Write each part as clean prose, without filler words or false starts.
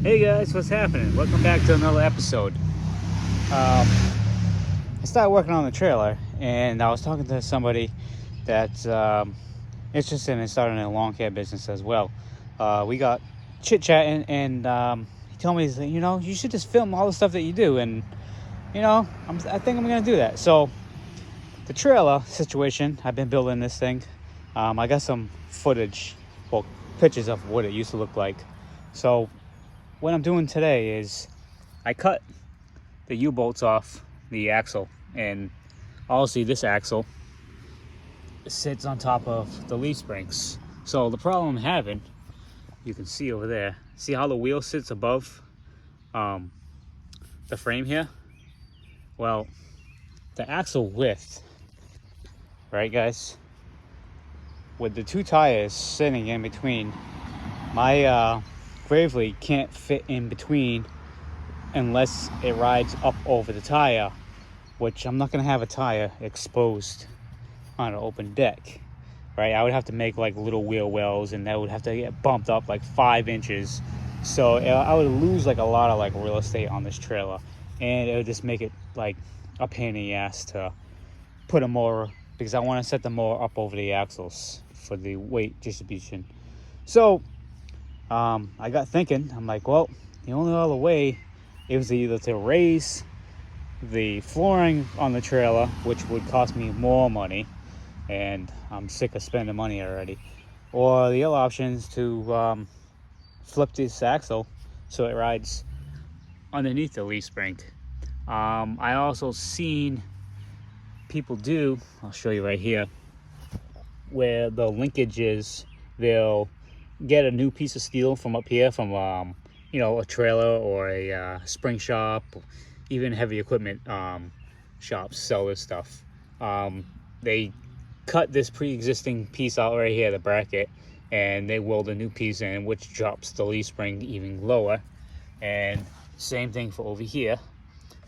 Hey guys, what's happening? Welcome back to another episode. I started working on the trailer, and I was talking to somebody that's interested in starting a lawn care business as well. We got chit chatting, and he told me, he's like, you should just film all the stuff that you do, and I think I'm gonna do that. So the trailer situation, I've been building this thing. I got some footage, well, pictures of what it used to look like. So what I'm doing today is I cut the U-bolts off the axle, and obviously this axle sits on top of the leaf springs. So the problem I'm having, you can see over there, see how the wheel sits above the frame here? Well, the axle width, right guys, with the two tires sitting in between, my Gravely can't fit in between unless it rides up over the tire, which I'm not going to have a tire exposed on an open deck, right? I would have to make like little wheel wells, and that would have to get bumped up like 5 inches. So I would lose like a lot of like real estate on this trailer, and it would just make it like a pain in the ass to put a mower, because I want to set the mower up over the axles for the weight distribution. So I got thinking, I'm like, well, the only other way is either to raise the flooring on the trailer, which would cost me more money, and I'm sick of spending money already, or the other option is to flip this axle so it rides underneath the leaf spring. I also seen people do, I'll show you right here, where the linkage is, they'll get a new piece of steel from up here from a trailer or a spring shop, even heavy equipment shops sell this stuff. They cut this pre-existing piece out right here, the bracket, and they weld a new piece in, which drops the leaf spring even lower. And same thing for over here,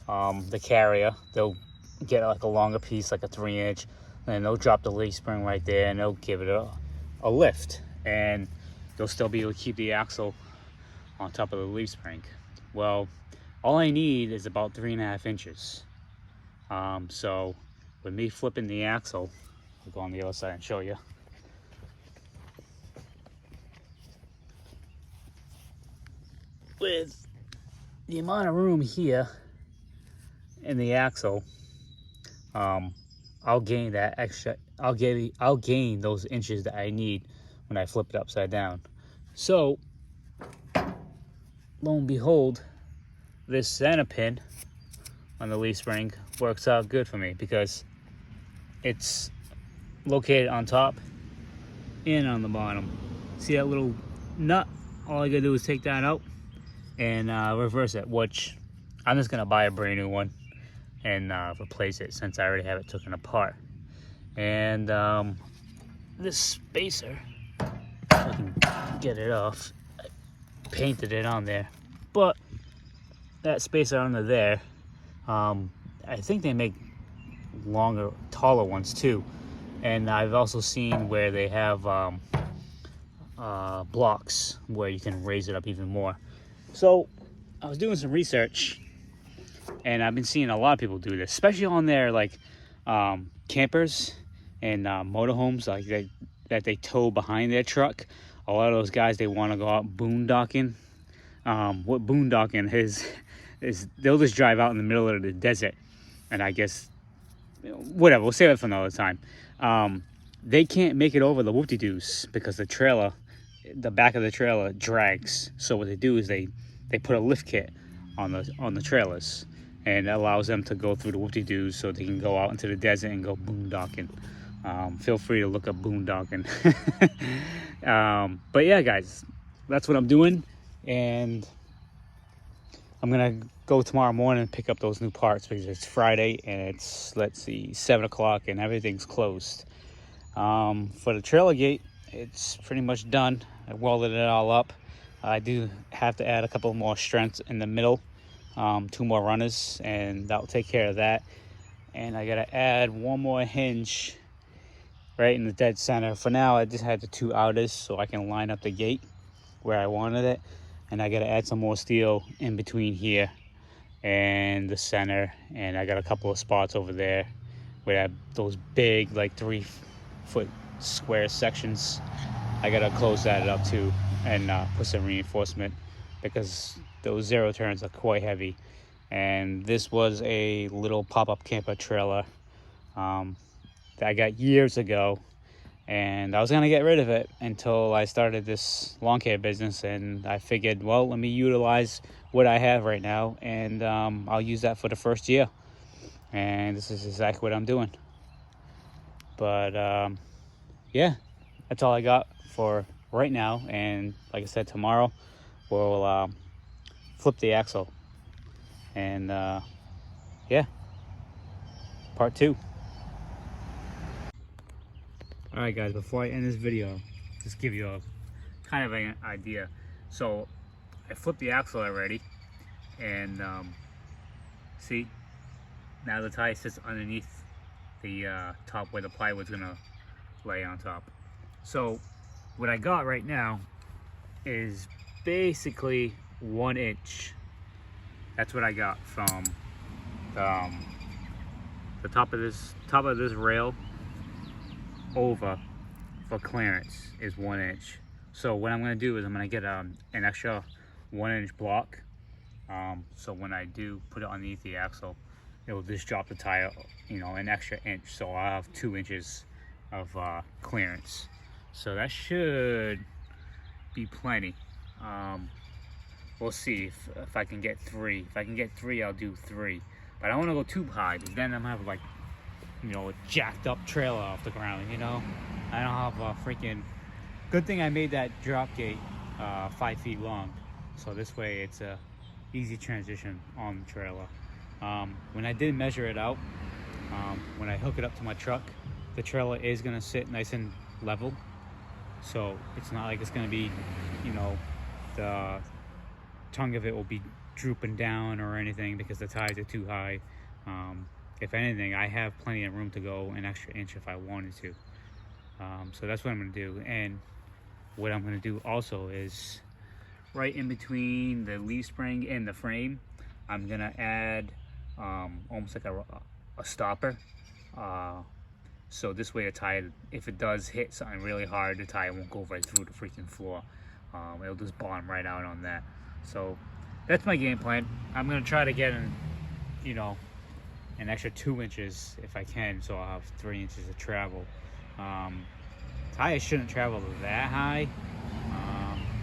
the carrier, they'll get like a longer piece, like a 3-inch, and they'll drop the leaf spring right there, and they'll give it a lift, and they'll still be able to keep the axle on top of the leaf spring. Well, all I need is about 3.5 inches. So with me flipping the axle, I'll go on the other side and show you. With the amount of room here in the axle, I'll gain that extra. I'll gain those inches that I need when I flip it upside down. So, lo and behold, this center pin on the leaf spring works out good for me, because it's located on top and on the bottom. See that little nut? All I gotta do is take that out and reverse it, which I'm just gonna buy a brand new one and replace it, since I already have it taken apart. And this spacer, if I can get it off, I painted it on there, but that spacer under there, I think they make longer, taller ones too. And I've also seen where they have blocks where you can raise it up even more. So I was doing some research, and I've been seeing a lot of people do this, especially on their like campers and motorhomes, like that they tow behind their truck. A lot of those guys, they want to go out boondocking. What boondocking is they'll just drive out in the middle of the desert, and I guess, whatever, we'll save it for another time. They can't make it over the whoop-de-doos because the back of the trailer drags. So what they do is they put a lift kit on the trailers, and it allows them to go through the whoop-de-doos so they can go out into the desert and go boondocking. Feel free to look up boondocking. But yeah, guys, that's what I'm doing, and I'm gonna go tomorrow morning and pick up those new parts, because it's Friday and it's, let's see, 7 o'clock and everything's closed. For the trailer gate, it's pretty much done. I welded it all up. I do have to add a couple more strengths in the middle, 2 more runners, and that'll take care of that. And I gotta add one more hinge right in the dead center. For now, I just had the 2 outers so I can line up the gate where I wanted it. And I got to add some more steel in between here and the center. And I got a couple of spots over there where I have those big, like 3-foot square sections. I got to close that up too and put some reinforcement because those 0 turns are quite heavy. And this was a little pop-up camper trailer that I got years ago, and I was gonna get rid of it until I started this lawn care business, and I figured, well, let me utilize what I have right now, and I'll use that for the first year. And this is exactly what I'm doing. But yeah, that's all I got for right now. And like I said, tomorrow we'll flip the axle, and yeah, part 2. All right, guys, before I end this video, just give you a kind of an idea. So I flipped the axle already, and see, now the tire sits underneath the top where the plywood's gonna lay on top. So what I got right now is basically 1 inch. That's what I got from the top of this rail over for clearance is 1 inch. So what I'm going to do is I'm going to get an extra 1 inch block. So when I do put it underneath the axle, it will just drop the tire, you know, an extra inch. So I'll have 2 inches of clearance. So that should be plenty. We'll see if I can get 3. If I can get 3, I'll do 3. But I don't want to go too high, because then I'm going to have, like, you know, a jacked up trailer off the ground, you know? I don't have a freaking... Good thing I made that drop gate 5 feet long. So this way it's a easy transition on the trailer. When I did measure it out, when I hook it up to my truck, the trailer is going to sit nice and level. So it's not like it's going to be, you know, the tongue of it will be drooping down or anything because the tires are too high. If anything, I have plenty of room to go an extra inch if I wanted to. So that's what I'm going to do. And what I'm going to do also is right in between the leaf spring and the frame, I'm going to add almost like a stopper. So this way the tire, if it does hit something really hard, the tire won't go right through the freaking floor. It'll just bottom right out on that. So that's my game plan. I'm going to try to get you know, an extra 2 inches if I can, so I'll have 3 inches of travel. Tires shouldn't travel that high,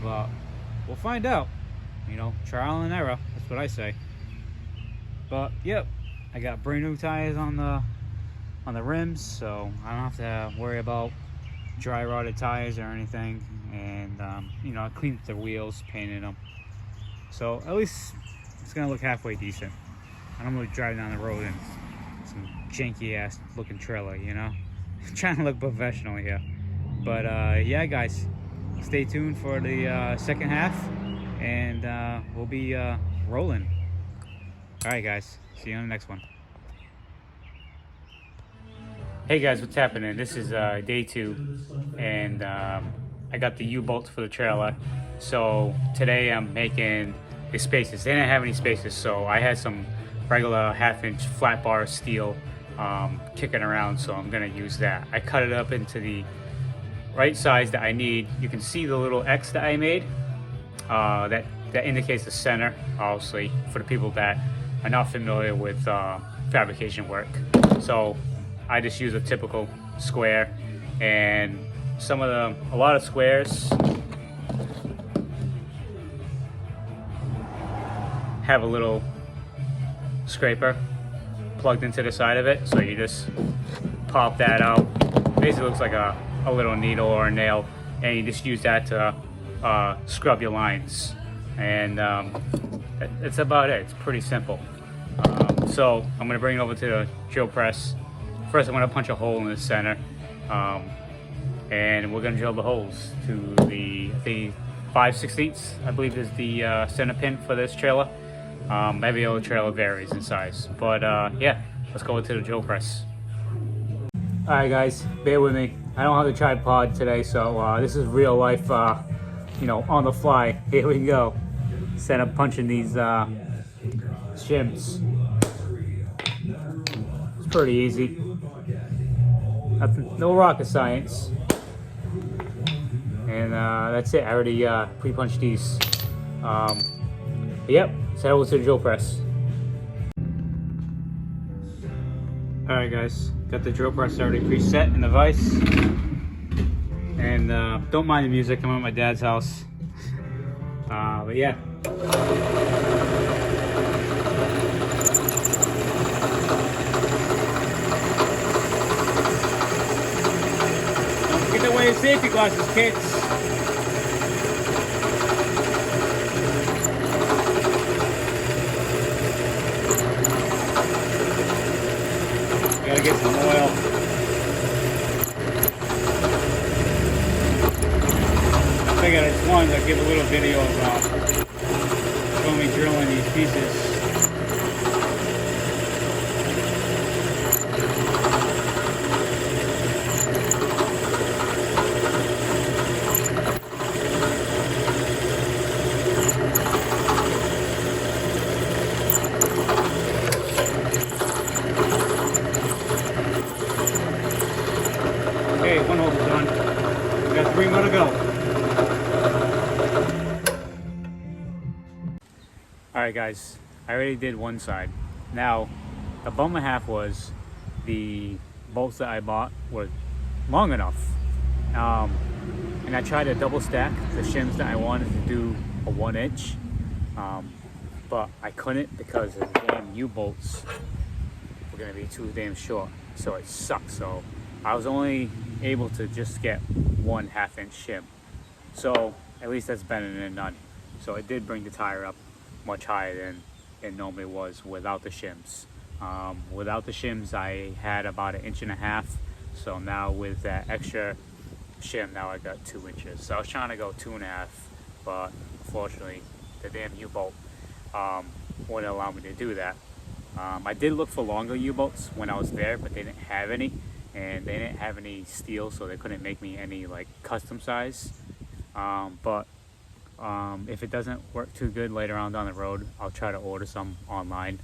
but we'll find out. You know, trial and error, that's what I say. But yep, I got brand new tires on the rims, so I don't have to worry about dry rotted tires or anything. And you know, I cleaned the wheels, painted them, so at least it's gonna look halfway decent. I'm gonna drive down the road in some janky ass looking trailer, you know. Trying to look professional here. But yeah, guys, stay tuned for the second half, and we'll be rolling. All right, guys, see you on the next one. Hey guys, what's happening? This is day 2, and I got the U-bolts for the trailer. So today I'm making the spaces. They didn't have any spaces, so I had some regular 1/2 inch flat bar steel kicking around, so I'm gonna use that. I cut it up into the right size that I need. You can see the little X that I made. That indicates the center, obviously, for the people that are not familiar with fabrication work. So I just use a typical square, and a lot of squares have a little scraper plugged into the side of it, so you just pop that out. Basically looks like a little needle or a nail, and you just use that to scrub your lines, and that's about it. It's pretty simple. So I'm going to bring it over to the drill press. First I'm going to punch a hole in the center, and we're going to drill the holes to the 5/16, I believe is the center pin for this trailer. Every other trailer varies in size, but yeah, let's go into the drill press. All right, guys, bear with me. I don't have the tripod today, so this is real life, you know, on the fly. Here we go. Instead of punching these shims. It's pretty easy. Nothing, no rocket science. And that's it. I already pre-punched these. Yep, let's head over to the drill press. Alright guys, got the drill press already preset in the vise. And don't mind the music, I'm at my dad's house. But yeah. Don't forget to wear your safety glasses, kids. Gotta get some oil. I figured I just wanted to give a little video of showing me drilling these pieces. Okay, one hole done. We got 3 more to go. Alright guys, I already did one side. Now, the bum and a half was the bolts that I bought were long enough. And I tried to double stack the shims that I wanted to do a 1 inch. But I couldn't because the damn U-bolts were going to be too damn short. So it sucked. So I was only able to just get 1/2 inch shim. So at least that's better than none. So it did bring the tire up much higher than it normally was without the shims. Without the shims, I had about 1.5 inches. So now with that extra shim, now I got 2 inches. So I was trying to go 2.5, but unfortunately, the damn U-bolt wouldn't allow me to do that. I did look for longer U-bolts when I was there, but they didn't have any, and they didn't have any steel, so they couldn't make me any like custom size. If it doesn't work too good later on down the road, I'll try to order some online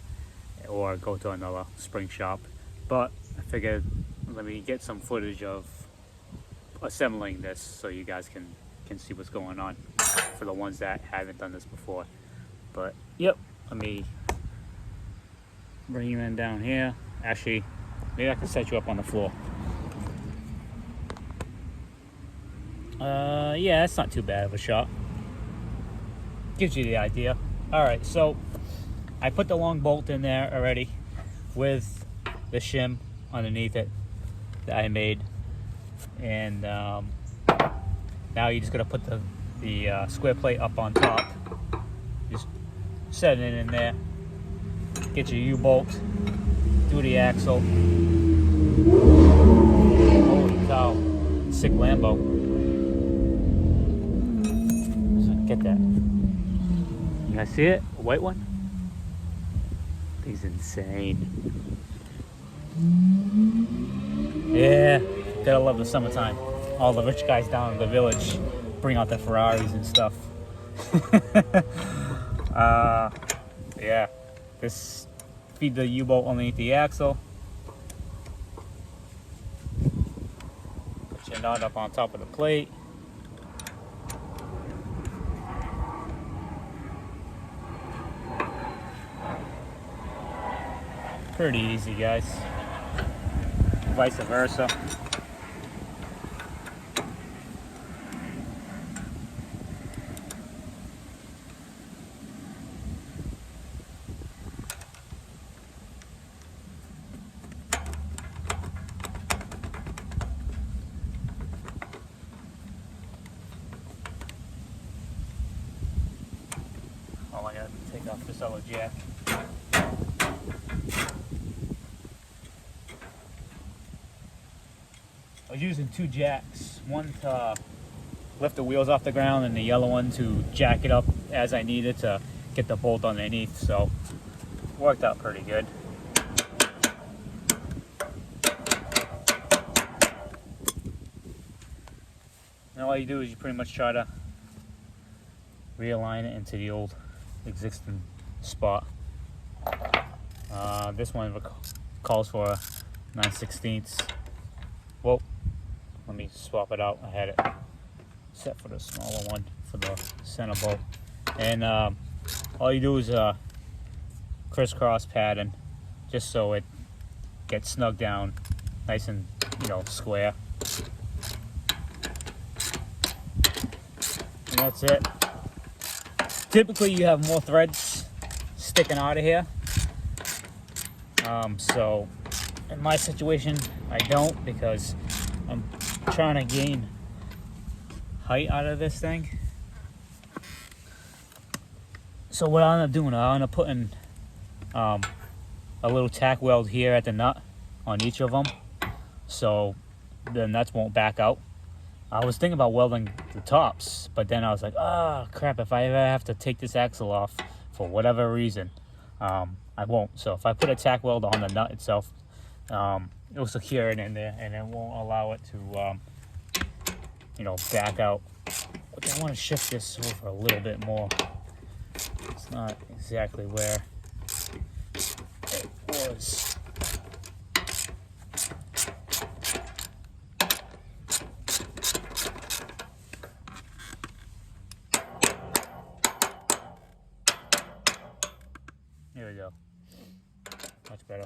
or go to another spring shop. But I figured let me get some footage of assembling this so you guys can see what's going on for the ones that haven't done this before. But yep, let me bring you in down here. Actually, maybe I can set you up on the floor. Yeah, it's not too bad of a shot. Gives you the idea. All right, so I put the long bolt in there already with the shim underneath it that I made, and now you just gotta put the square plate up on top. Just set it in there. Get your U-bolt. Do the axle. Holy cow! Sick Lambo. Get that. You guys see it? A white one? He's insane. Yeah, gotta love the summertime. All the rich guys down in the village bring out their Ferraris and stuff. Yeah, this feed the U-bolt underneath the axle. Put your nut up on top of the plate. Pretty easy, guys. Vice versa. Oh, I gotta take off this other jack. I was using 2 jacks, one to lift the wheels off the ground and the yellow one to jack it up as I needed to get the bolt underneath, so worked out pretty good. And all you do is you pretty much try to realign it into the old existing spot. This one calls for a 9/16. Well, let me swap it out. I had it set for the smaller one for the center bolt. And all you do is crisscross pattern just so it gets snug down nice and, you know, square. And that's it. Typically you have more threads sticking out of here. So in my situation I don't, because I'm trying to gain height out of this thing. So what I end up doing, I end up putting a little tack weld here at the nut on each of them, so the nuts won't back out. I was thinking about welding the tops, but then I was like, ah, crap, if I ever have to take this axle off for whatever reason, I won't. So if I put a tack weld on the nut itself, it'll secure it in there and it won't allow it to, you know, back out. Okay, I want to shift this over a little bit more. It's not exactly where it was. There we go. Much better.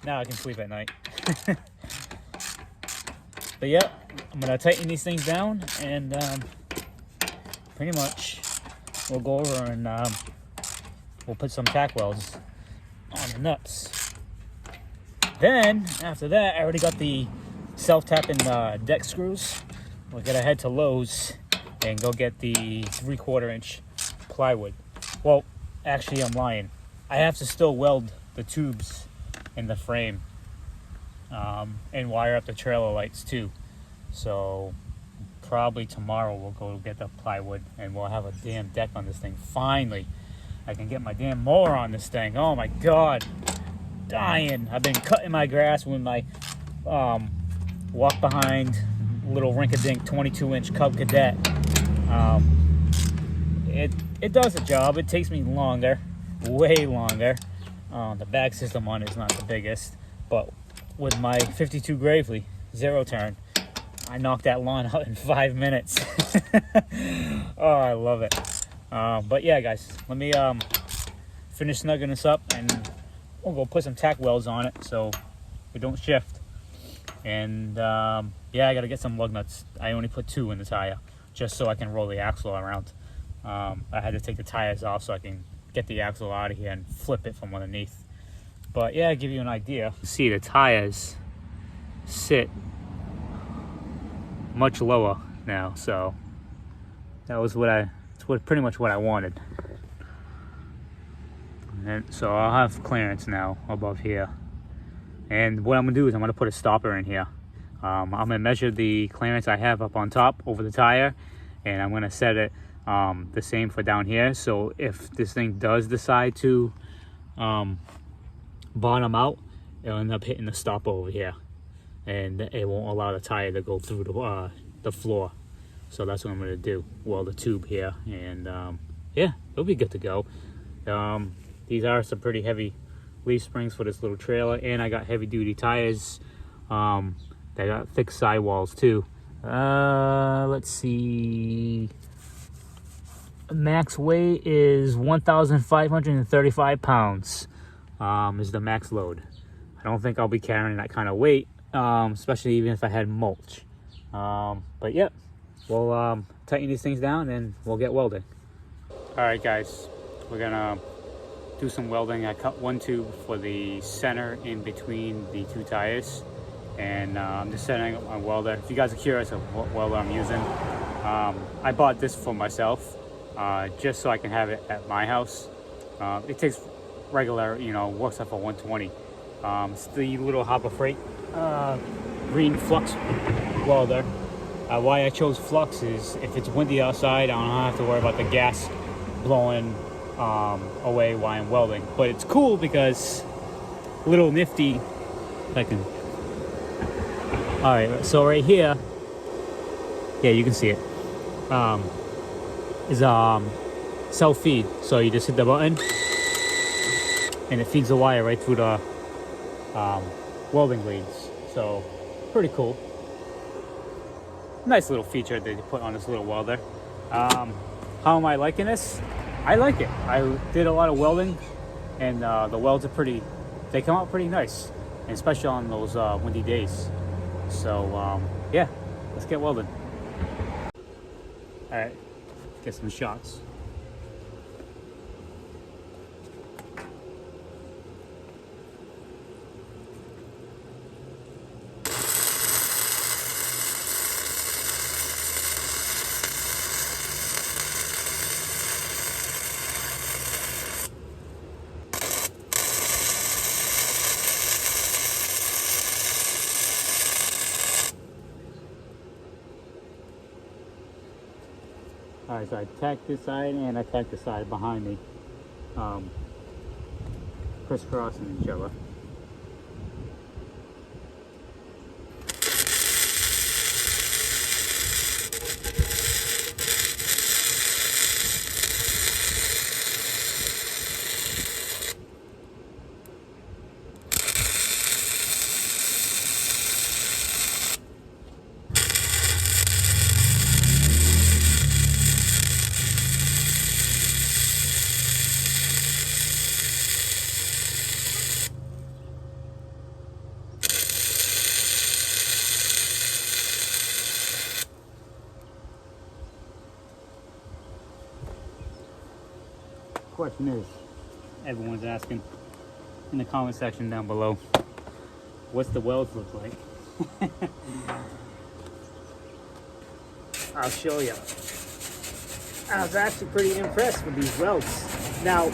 Now I can sleep at night. But yeah, I'm gonna tighten these things down, and pretty much we'll go over and we'll put some tack welds on the nuts. Then after that, I already got the self-tapping deck screws. We're gonna head to Lowe's and go get the 3/4 inch plywood. Well, actually I'm lying. I have to still weld the tubes in the frame and wire up the trailer lights too. So probably tomorrow we'll go get the plywood and we'll have a damn deck on this thing. Finally, I can get my damn mower on this thing. Oh my God, dying. I've been cutting my grass with my walk behind little rink-a-dink 22-inch Cub Cadet. It does the job. It takes me longer, way longer. The bag system on it is not the biggest, but with my 52 Gravely zero turn, I knocked that lawn out in 5 minutes. Oh, I love it. But yeah, guys, let me finish snugging this up, and we'll go put some tack welds on it so it don't shift. And yeah, I gotta get some lug nuts. I only put 2 in the tire just so I can roll the axle around. I had to take the tires off so I can get the axle out of here and flip it from underneath. But yeah, give you an idea. See, the tires sit much lower now, so that was pretty much what I wanted. And so I'll have clearance now above here. And what I'm gonna do is I'm gonna put a stopper in here. I'm gonna measure the clearance I have up on top over the tire, and I'm gonna set it the same for down here. So if this thing does decide to bottom out, it'll end up hitting the stopper over here, and it won't allow the tire to go through the floor. So that's what I'm gonna do. Weld the tube here, and yeah, it'll be good to go. These are some pretty heavy leaf springs for this little trailer, and I got heavy duty tires. They got thick sidewalls too. Let's see. Max weight is 1,535 pounds. Is the max load. I don't think I'll be carrying that kind of weight, especially even if I had mulch. But yeah, we'll tighten these things down and we'll get welding. All right, guys, we're gonna do some welding. I cut one tube for the center in between the 2 tires, and I'm just setting up my welder. If you guys are curious of what welder I'm using, I bought this for myself just so I can have it at my house. It takes regular, you know, works up for 120. It's the little Harbor Freight green flux welder. Why I chose flux is if it's windy outside, I don't have to worry about the gas blowing away while I'm welding. But it's cool because little nifty, if I can. All right, so right here Yeah, you can see it. Is self-feed. So you just hit the button and it feeds the wire right through the welding blades. So pretty cool. Nice little feature that you put on this little welder. How am I liking this? I like it. I did a lot of welding, and the welds are they come out pretty nice, and especially on those windy days. So yeah, let's get welding. All right, get some shots. All right, so I tacked this side and I tacked the side behind me, crisscrossing each other. Question is, everyone's asking in the comment section down below, what's the welds look like? I'll show you. I was actually pretty impressed with these welds. Now,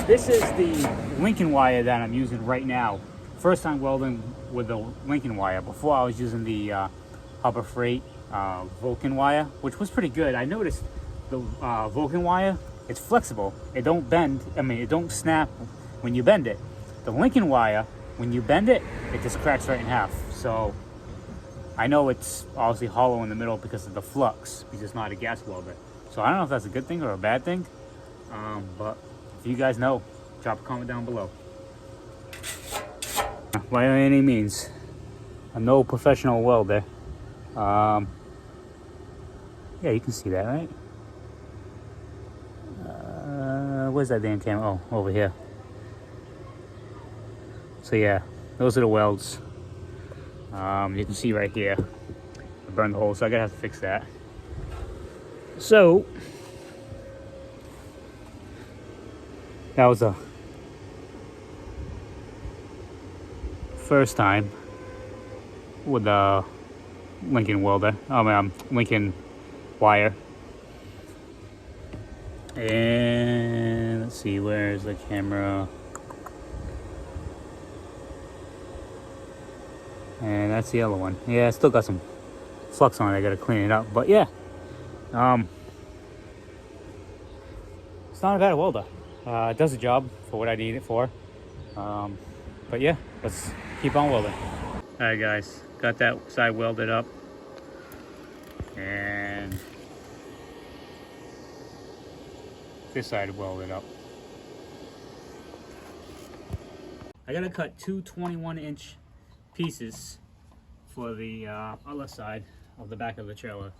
this is the Lincoln wire that I'm using right now. First time welding with the Lincoln wire. Before I was using the Harbor Freight Vulcan wire, which was pretty good. I noticed the Vulcan wire, it's flexible. It don't bend. I mean, it don't snap when you bend it. The Lincoln wire, when you bend it, it just cracks right in half. So I know it's obviously hollow in the middle because of the flux, because it's not a gas welder. So I don't know if that's a good thing or a bad thing. But if you guys know, drop a comment down below. By any means, I'm no professional welder. Yeah, you can see that, right? Where's that damn camera? Oh, over here. So yeah, those are the welds. You can see right here, I burned the hole, so I gotta have to fix that. So that was the first time with the Lincoln welder. Lincoln wire. And let's see, where's the camera? And that's the other one. Yeah, it's still got some flux on it. I gotta clean it up. But yeah, it's not a bad welder. It does the job for what I need it for. But yeah, let's keep on welding. All right, guys, got that side welded up, and this side welded up. I gotta cut two 21-inch pieces for the other side of the back of the trailer.